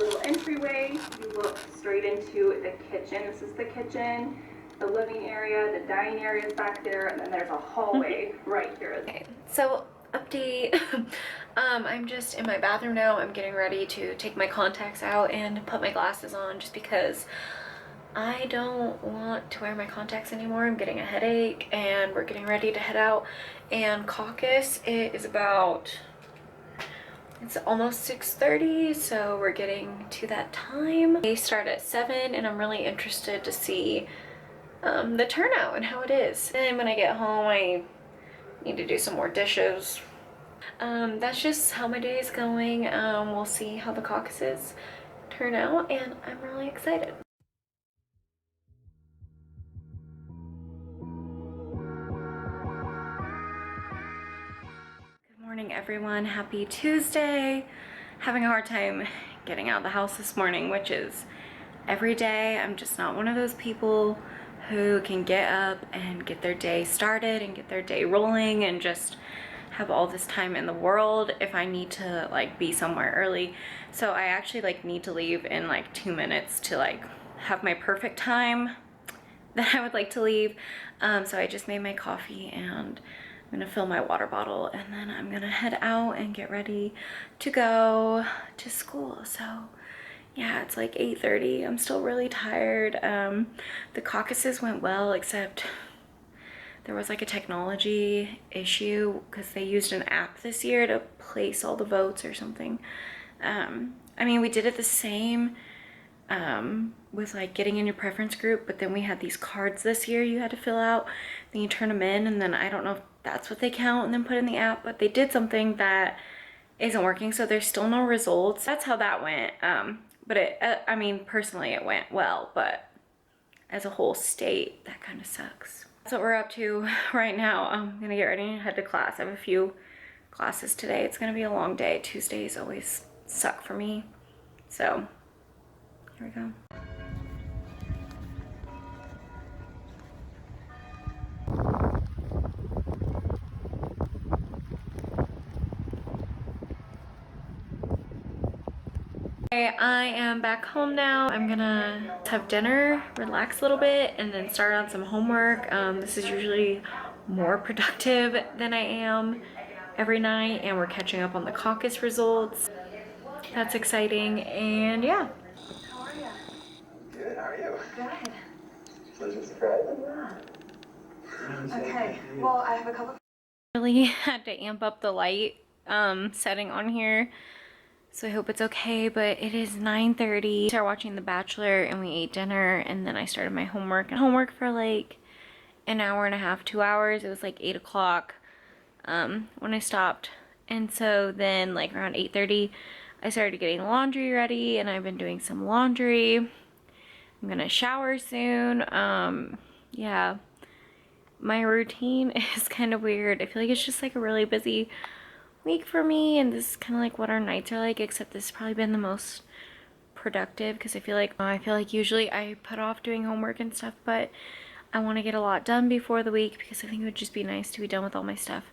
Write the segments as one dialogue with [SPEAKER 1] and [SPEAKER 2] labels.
[SPEAKER 1] little entryway, you look straight into the kitchen. This is the kitchen, the living area, the dining area is back there, and then there's a hallway right here.
[SPEAKER 2] Okay, so update. I'm just in my bathroom now. I'm getting ready to take my contacts out and put my glasses on just because I don't want to wear my contacts anymore. I'm getting a headache and we're getting ready to head out. And caucus, it's almost 6:30, so we're getting to that time. They start at 7 and I'm really interested to see the turnout and how it is. And when I get home, I need to do some more dishes. That's just how my day is going. We'll see how the caucuses turn out and I'm really excited. Good morning, everyone. Happy Tuesday. Having a hard time getting out of the house this morning, which is every day. I'm just not one of those people who can get up and get their day started and get their day rolling and just have all this time in the world if I need to like be somewhere early. So I actually like need to leave in like 2 minutes to like have my perfect time that I would like to leave. So I just made my coffee and I'm gonna fill my water bottle and then I'm gonna head out and get ready to go to school. So yeah, it's like 8:30. I'm still really tired. The caucuses went well, except there was like a technology issue because they used an app this year to place all the votes or something. I mean, we did it the same with like getting in your preference group, but then we had these cards this year you had to fill out, then you turn them in, and then I don't know if that's what they count and then put in the app, but they did something that isn't working, so there's still no results. That's how that went. But I mean, personally it went well, but as a whole state, that kind of sucks. That's what we're up to right now. I'm gonna get ready and head to class. I have a few classes today. It's gonna be a long day. Tuesdays always suck for me. So, here we go. I am back home now. I'm gonna have dinner, relax a little bit, and then start on some homework. This is usually more productive than I am every night, and we're catching up on the caucus results. That's exciting, and yeah.
[SPEAKER 3] How are you?
[SPEAKER 4] Good, how are you?
[SPEAKER 3] Good.
[SPEAKER 4] Pleasant surprise.
[SPEAKER 3] Yeah. Okay, well, I have a couple.
[SPEAKER 2] Really had to amp up the light setting on here, so I hope it's okay, but it is 9:30. I started watching The Bachelor and we ate dinner, and then I started my homework for like an hour and a half, 2 hours. It was like 8 o'clock when I stopped, and so then like around 8:30 I started getting laundry ready, and I've been doing some laundry. I'm gonna shower soon. Yeah, my routine is kind of weird. I feel like it's just like a really busy week for me, and this is kind of like what our nights are like, except this has probably been the most productive because I feel like usually I put off doing homework and stuff, but I want to get a lot done before the week because I think it would just be nice to be done with all my stuff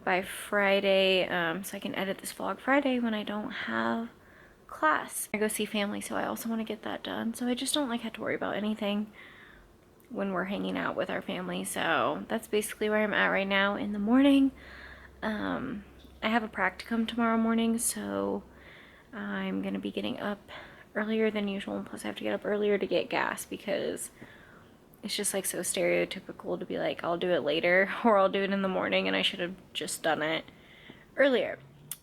[SPEAKER 2] by Friday, so I can edit this vlog Friday when I don't have class. I go see family, so I also want to get that done, so I just don't like have to worry about anything when we're hanging out with our family. So that's basically where I'm at right now in the morning. I have a practicum tomorrow morning, so I'm gonna be getting up earlier than usual, and plus I have to get up earlier to get gas because it's just like so stereotypical to be like, I'll do it later or I'll do it in the morning, and I should have just done it earlier,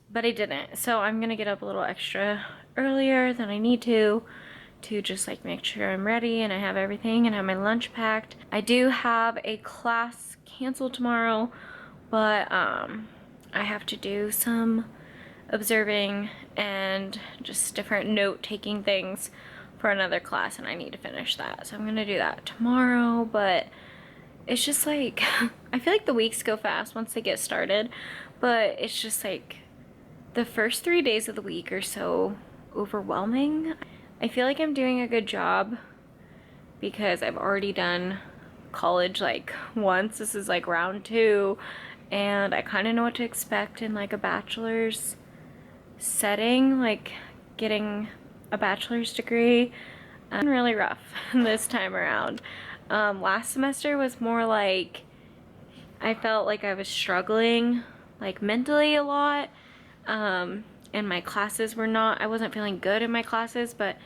[SPEAKER 2] but I didn't. So I'm gonna get up a little extra earlier than I need to just like make sure I'm ready and I have everything and have my lunch packed. I do have a class canceled tomorrow, but I have to do some observing and just different note-taking things for another class, and I need to finish that. So I'm gonna do that tomorrow, but it's just like, I feel like the weeks go fast once they get started, but it's just like the first 3 days of the week are so overwhelming. I feel like I'm doing a good job because I've already done college like once. This is like round 2, and I kind of know what to expect in like a bachelor's setting, like getting a bachelor's degree. Really rough this time around. Last semester was more like I felt like I was struggling like mentally a lot, and my classes were not, I wasn't feeling good in my classes, but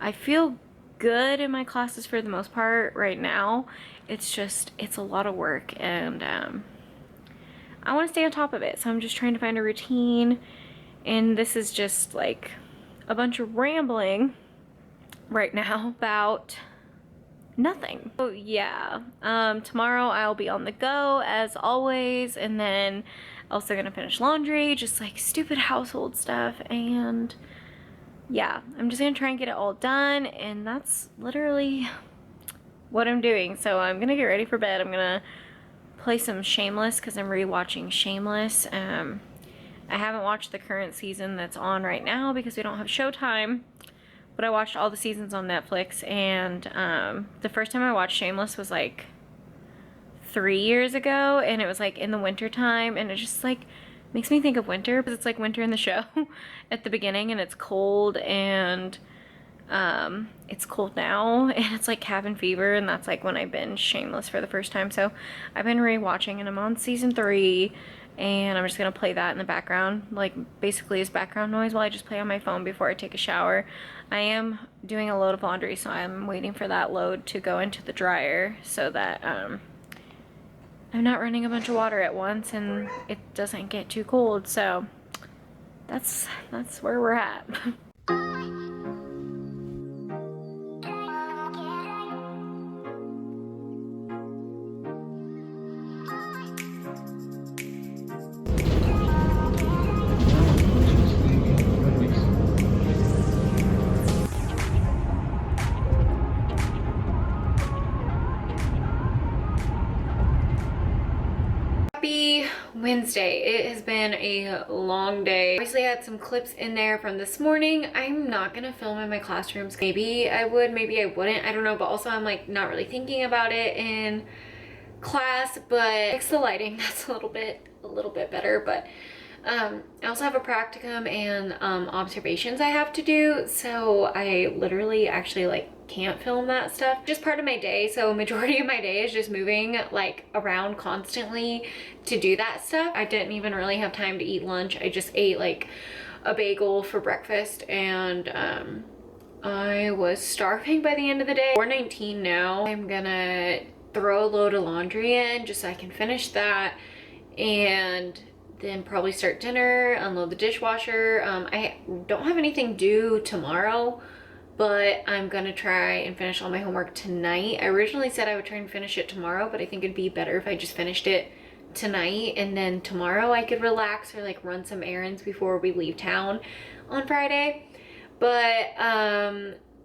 [SPEAKER 2] I feel good in my classes for the most part right now. It's just, it's a lot of work, and I want to stay on top of it, so I'm just trying to find a routine, and this is just like a bunch of rambling right now about nothing. So yeah, tomorrow I'll be on the go as always, and then also gonna finish laundry, just like stupid household stuff, and yeah, I'm just gonna try and get it all done, and that's literally what I'm doing. So I'm gonna get ready for bed. I'm gonna play some Shameless because I'm rewatching Shameless. I haven't watched the current season that's on right now because we don't have Showtime, but I watched all the seasons on Netflix, and the first time I watched Shameless was like 3 years ago, and it was like in the winter time, and it just like makes me think of winter because it's like winter in the show at the beginning, and it's cold, and it's cold now, and it's like cabin fever, and that's like when I binged Shameless for the first time. So I've been rewatching, and I'm on season 3, and I'm just gonna play that in the background, like basically as background noise while I just play on my phone before I take a shower. I am doing a load of laundry, so I'm waiting for that load to go into the dryer so that I'm not running a bunch of water at once and it doesn't get too cold. So that's where we're at. Happy Wednesday. It has been a long day. Obviously I had some clips in there from this morning. I'm not gonna film in my classrooms. Maybe I would, maybe I wouldn't, I don't know, but also I'm like not really thinking about it in class, but fix the lighting, that's a little bit better. But I also have a practicum and observations I have to do, so I literally actually like can't film that stuff. Just part of my day, so majority of my day is just moving like around constantly to do that stuff. I didn't even really have time to eat lunch. I just ate like a bagel for breakfast, and I was starving by the end of the day. 4:19 now. I'm gonna throw a load of laundry in just so I can finish that, and then probably start dinner, unload the dishwasher. I don't have anything due tomorrow, but I'm gonna try and finish all my homework tonight. I originally said I would try and finish it tomorrow, but I think it'd be better if I just finished it tonight, and then tomorrow I could relax or like run some errands before we leave town on Friday. But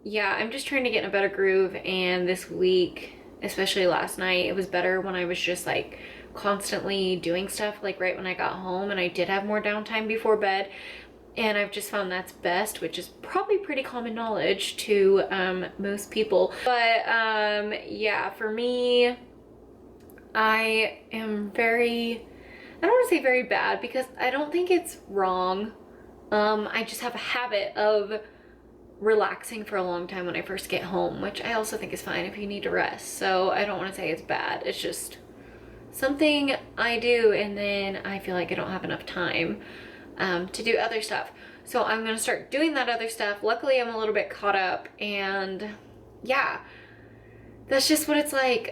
[SPEAKER 2] yeah, I'm just trying to get in a better groove, and this week, especially last night, it was better when I was just like constantly doing stuff like right when I got home, and I did have more downtime before bed, and I've just found that's best, which is probably pretty common knowledge to most people. But yeah, for me, I am very, I don't want to say very bad because I don't think it's wrong. I just have a habit of relaxing for a long time when I first get home, which I also think is fine if you need to rest. So I don't want to say it's bad. It's just something I do, and then I feel like I don't have enough time to do other stuff. So I'm gonna start doing that other stuff. Luckily, I'm a little bit caught up, and yeah, that's just what it's like.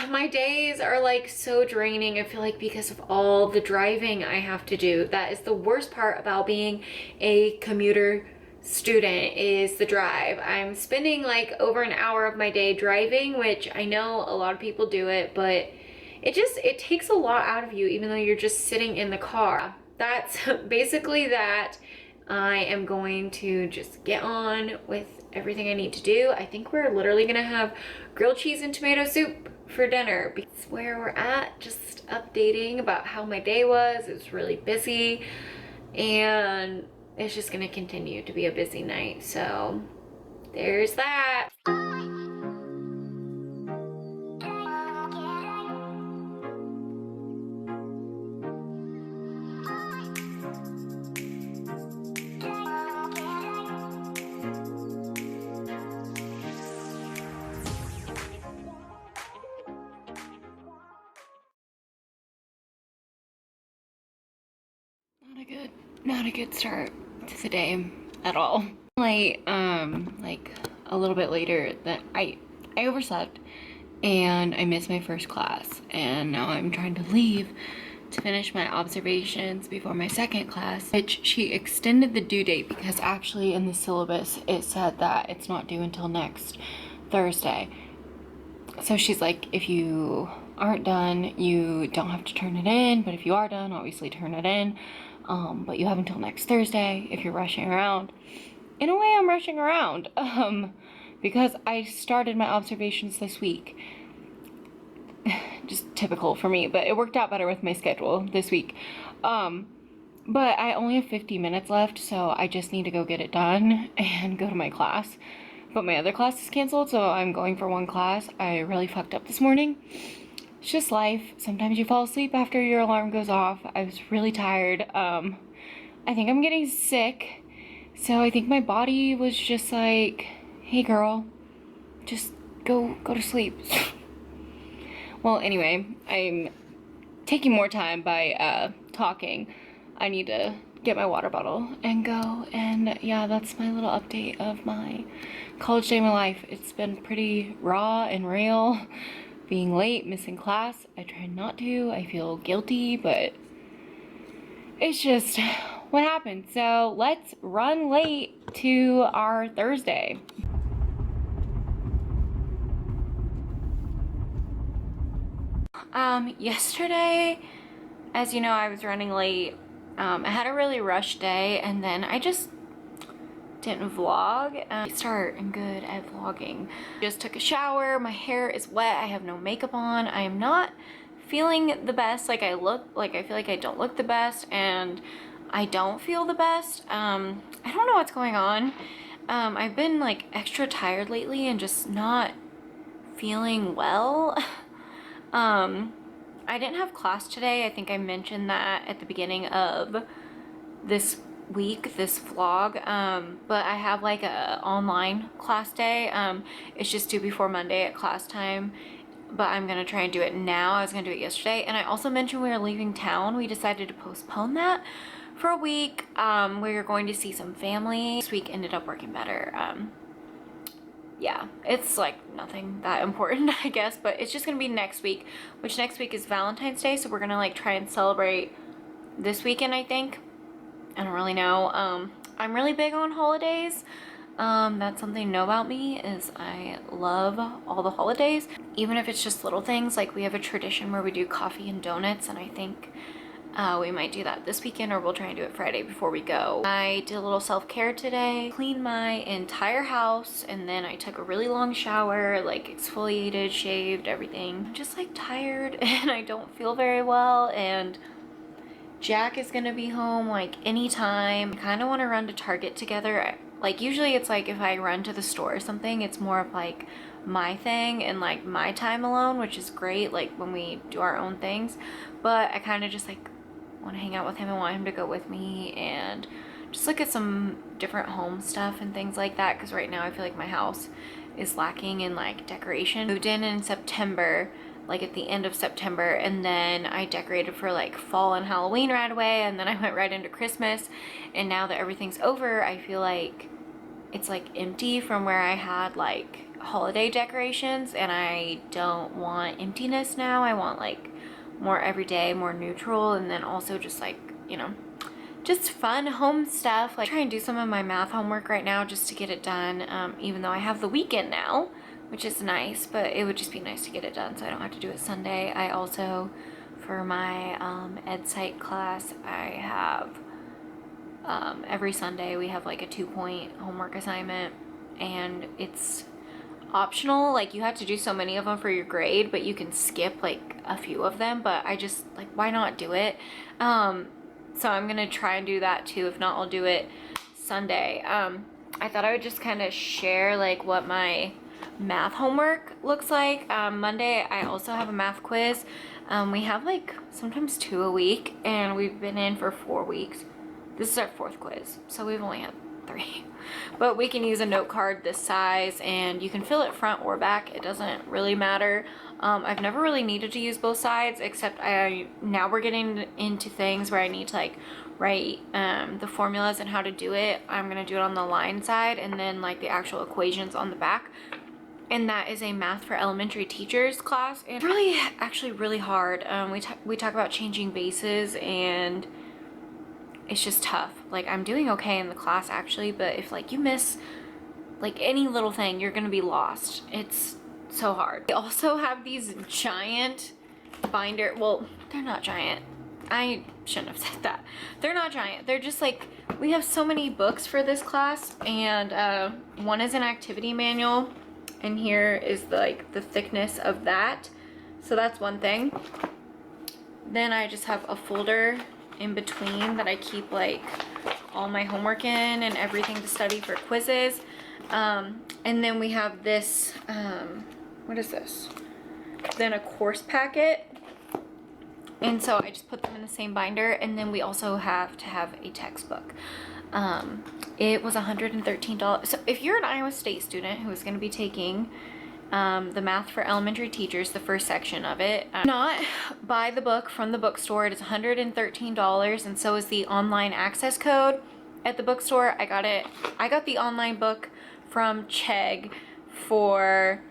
[SPEAKER 2] My days are like so draining, I feel like, because of all the driving I have to do. That is the worst part about being a commuter student, is the drive. I'm spending like over an hour of my day driving, which I know a lot of people do it, but it takes a lot out of you, even though you're just sitting in the car. That's basically that. I am going to just get on with everything I need to do. I think we're literally gonna have grilled cheese and tomato soup for dinner. That's where we're at, just updating about how my day was. It was really busy, and it's just gonna continue to be a busy night. So there's that. not a good start to the day at all. Like a little bit later than I overslept and I missed my first class, and now I'm trying to leave to finish my observations before my second class, which she extended the due date because actually in the syllabus it said that it's not due until next Thursday. So she's like, if you aren't done, you don't have to turn it in, but if you are done, obviously turn it in. But you have until next Thursday if you're rushing around. In a way, I'm rushing around because I started my observations this week. Just typical for me, but it worked out better with my schedule this week. But I only have 50 minutes left, so I just need to go get it done and go to my class. But my other class is canceled, so I'm going for one class. I really fucked up this morning. It's just life. Sometimes you fall asleep after your alarm goes off. I was really tired. I think I'm getting sick. So I think my body was just like, hey girl, just go to sleep. Well, anyway, I'm taking more time by talking. I need to get my water bottle and go. And yeah, that's my little update of my college day of my life. It's been pretty raw and real. Being late, missing class. I try not to. I feel guilty, but it's just what happened. So let's run late to our Thursday. Yesterday, as you know, I was running late. I had a really rushed day, and then I just didn't vlog. I'm good at vlogging. Just took a shower, my hair is wet, I have no makeup on, I am not feeling the best. Like I feel like I don't look the best, and I don't feel the best. I don't know what's going on. I've been like extra tired lately and just not feeling well. I didn't have class today. I think I mentioned that at the beginning of this week, this vlog, but I have like a online class day. It's just due before Monday at class time, but I'm gonna try and do it now. I was gonna do it yesterday, and I also mentioned we were leaving town. We decided to postpone that for a week. We were going to see some family. This week ended up working better. Yeah, it's like nothing that important, I guess, but it's just gonna be next week, which next week is Valentine's Day, so we're gonna like try and celebrate this weekend, I think. I don't really know. I'm really big on holidays. That's something to know about me, is I love all the holidays, even if it's just little things. Like we have a tradition where we do coffee and donuts, and I think we might do that this weekend, or we'll try and do it Friday before we go. I did a little self-care today, cleaned my entire house, and then I took a really long shower, like exfoliated, shaved, everything. I'm just like tired and I don't feel very well, and Jack is gonna be home like anytime. I kind of want to run to Target together. Like usually it's like if I run to the store or something, it's more of like my thing and like my time alone, which is great, like when we do our own things. But I kind of just like want to hang out with him and want him to go with me and just look at some different home stuff and things like that, because right now I feel like my house is lacking in like decoration. Moved in September, like at the end of September, and then I decorated for like fall and Halloween right away, and then I went right into Christmas, and now that everything's over, I feel like it's like empty from where I had like holiday decorations, and I don't want emptiness now. I want like more everyday, more neutral, and then also just like, you know, just fun home stuff. Like, I try and do some of my math homework right now just to get it done, even though I have the weekend now, which is nice, but it would just be nice to get it done so I don't have to do it Sunday. I also, for my ed psych class, I have every Sunday we have like a 2-point homework assignment, and it's optional. Like you have to do so many of them for your grade, but you can skip like a few of them. But I just like, why not do it? So I'm gonna try and do that too. If not, I'll do it Sunday. I thought I would just kind of share like what my math homework looks like. Monday I also have a math quiz. We have like sometimes 2 a week, and we've been in for 4 weeks. This is our 4th quiz, so we've only had 3. But we can use a note card this size, and you can fill it front or back. It doesn't really matter. I've never really needed to use both sides, except now we're getting into things where I need to like write the formulas and how to do it. I'm gonna do it on the line side and then like the actual equations on the back. And that is a math for elementary teachers class. And really, actually really hard. We talk about changing bases and it's just tough. Like I'm doing okay in the class actually, but if like you miss like any little thing, you're gonna be lost. It's so hard. We also have these giant binder, well, they're not giant. I shouldn't have said that. They're not giant. They're just like, we have so many books for this class, and one is an activity manual, and here is like the thickness of that. So that's one thing. Then I just have a folder in between that I keep like all my homework in and everything to study for quizzes. And then we have this, what is this? Then a course packet. And so I just put them in the same binder. And then we also have to have a textbook. It was $113. So if you're an Iowa State student who is going to be taking the math for elementary teachers, the first section of it, not buy the book from the bookstore. It is $113, and so is the online access code at the bookstore. I got the online book from Chegg for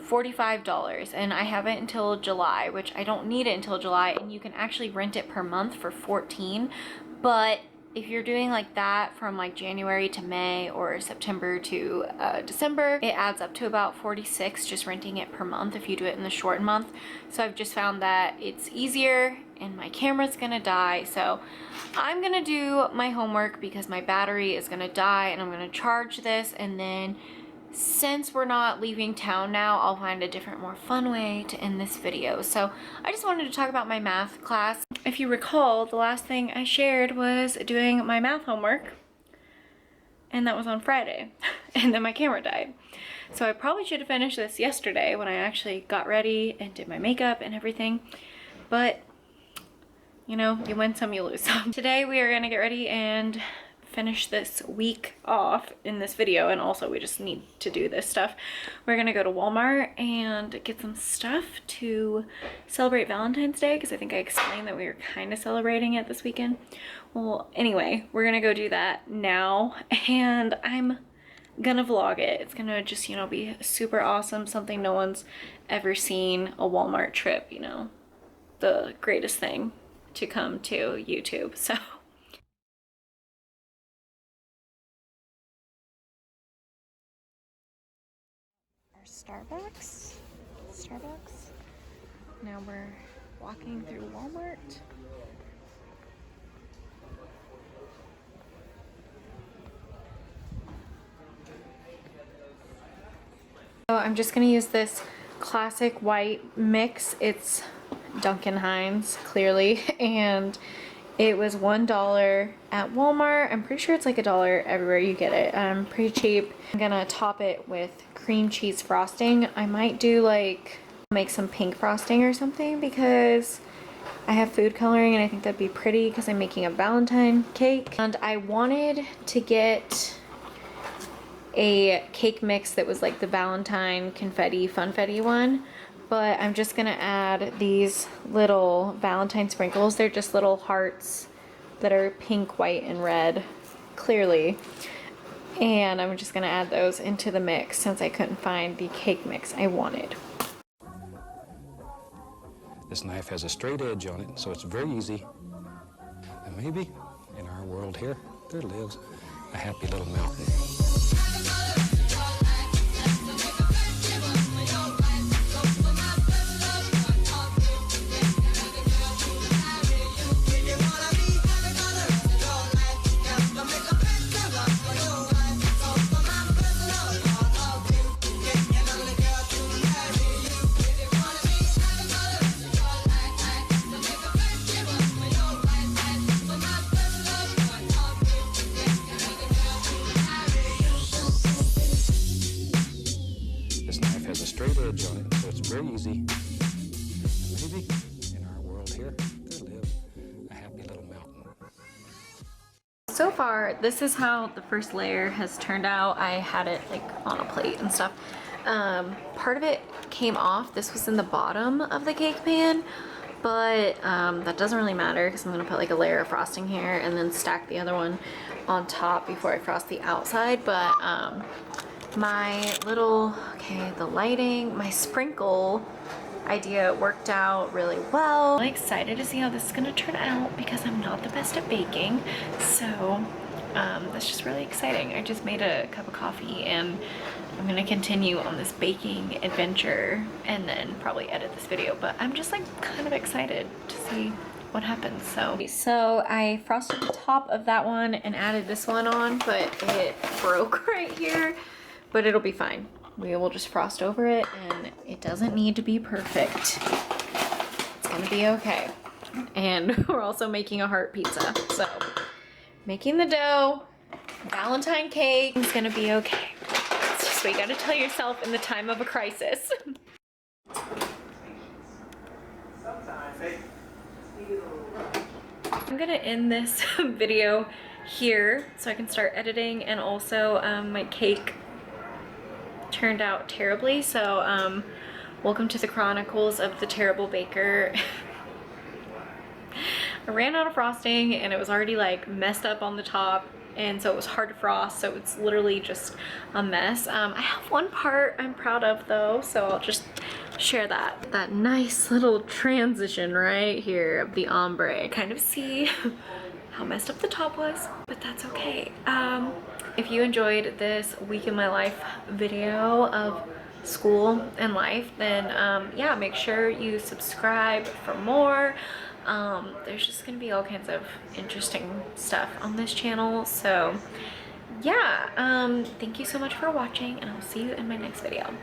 [SPEAKER 2] $45, and I have it until July, which I don't need it until July, and you can actually rent it per month for $14. But if you're doing like that from like January to May or September to December, it adds up to about $46 just renting it per month if you do it in the short month. So I've just found that it's easier, and my camera's gonna die, so I'm gonna do my homework because my battery is gonna die, and I'm gonna charge this, and then since we're not leaving town now, I'll find a different, more fun way to end this video. So I just wanted to talk about my math class. If you recall, the last thing I shared was doing my math homework, and that was on Friday, and then my camera died. So I probably should have finished this yesterday when I actually got ready and did my makeup and everything, but you know, you win some, you lose some. Today we are gonna get ready and finish this week off in this video, and also we just need to do this stuff. We're gonna go to Walmart and get some stuff to celebrate Valentine's Day, because I think I explained that we were kind of celebrating it this weekend. Well, anyway, we're gonna go do that now, and I'm gonna vlog it. It's gonna just, you know, be super awesome, something no one's ever seen, a Walmart trip, you know, the greatest thing to come to YouTube. So Starbucks. Now we're walking through Walmart. So I'm just gonna use this classic white mix. It's Duncan Hines, clearly, and it was $1 at Walmart. I'm pretty sure it's like $1 everywhere you get it. Pretty cheap. I'm gonna top it with cream cheese frosting. I might do like make some pink frosting or something because I have food coloring and I think that'd be pretty because I'm making a Valentine cake. And I wanted to get a cake mix that was like the Valentine confetti funfetti one, but I'm just gonna add these little Valentine sprinkles. They're just little hearts that are pink, white, and red, clearly. And I'm just gonna add those into the mix since I couldn't find the cake mix I wanted.
[SPEAKER 5] This knife has a straight edge on it, so it's very easy. And maybe in our world here, there lives a happy little mountain. Edge on it, so it's very easy. And maybe in our world here, there lives a happy little mountain.
[SPEAKER 2] So far, this is how the first layer has turned out. I had it like on a plate and stuff. Part of it came off. This was in the bottom of the cake pan, but that doesn't really matter because I'm gonna put like a layer of frosting here and then stack the other one on top before I frost the outside. But my little, okay, the lighting, my sprinkle idea worked out really well. I'm really excited to see how this is gonna turn out because I'm not the best at baking, so that's just really exciting. I just made a cup of coffee and I'm gonna continue on this baking adventure and then probably edit this video, but I'm just like kind of excited to see what happens. So I frosted the top of that one and added this one on, but it broke right here, but it'll be fine. We will just frost over it and it doesn't need to be perfect. It's gonna be okay. And we're also making a heart pizza. So making the dough, Valentine cake is gonna be okay. It's just what you gotta tell yourself in the time of a crisis. I'm gonna end this video here so I can start editing, and also my cake turned out terribly, so welcome to the chronicles of the terrible baker. I ran out of frosting and it was already like messed up on the top, and so it was hard to frost, so it's literally just a mess. I have one part I'm proud of though, so I'll just share that nice little transition right here of the ombre. Kind of see how messed up the top was, but that's okay. If you enjoyed this week in my life video of school and life, then yeah, make sure you subscribe for more. There's just gonna be all kinds of interesting stuff on this channel, so yeah, thank you so much for watching, and I'll see you in my next video.